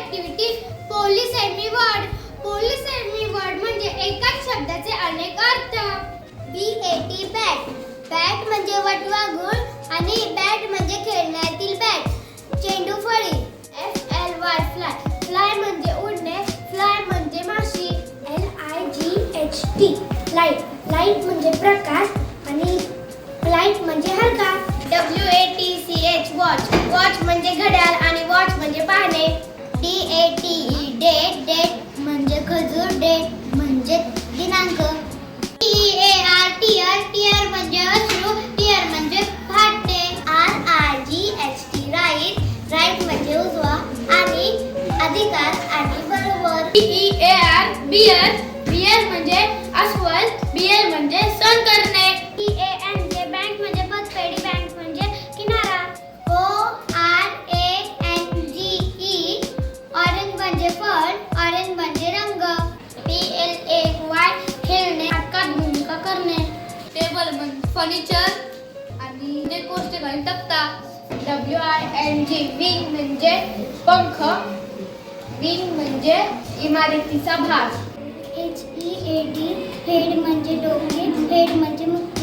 Activity polysemy word. Polysemy word म्हणजे एकाच शब्दाचे अनेक अर्थ. BAT bat. बॅट म्हणजे वटवाघूळ आणि बॅट म्हणजे खेळण्यातील बॅट. चेंडू फळी. FLY fly. फ्लाय म्हणजे उडणे. फ्लाय म्हणजे माशी. LIGHT light. लाईट म्हणजे प्रकाश आणि लाईट म्हणजे हलका. WATCH watch. वॉच म्हणजे घड्याळ आणि वॉच म्हणजे पाहणे. DATE date. डेट म्हणजे खजूर. डेट म्हणजे दिनांक. TEAR tier. टियर म्हणजे अश्रू. टियर म्हणजे फाटणे. RIGHT right. राईट म्हणजे उजवा आणि अधिकार आणि बरोबर. BEAR beer. बियर म्हणजे अस्वल. बियर म्हणजे सण करणे. BANK बँक म्हणजे पतपेढी. बँक म्हणजे किनारा. ORANGE ऑरेंज म्हणजे फळ. ऑरेंज म्हणजे रंग. PLAY खेळणे. नाटकात भूमिका करणे. टेबल म्हणजे फर्निचर आणि कोष्टक आणि तक्ता. WING विंग म्हणजे पंख. विंग म्हणजे इमारतीचा भाग. HEAD हेड म्हणजे डोके. हेड म्हणजे मुख्य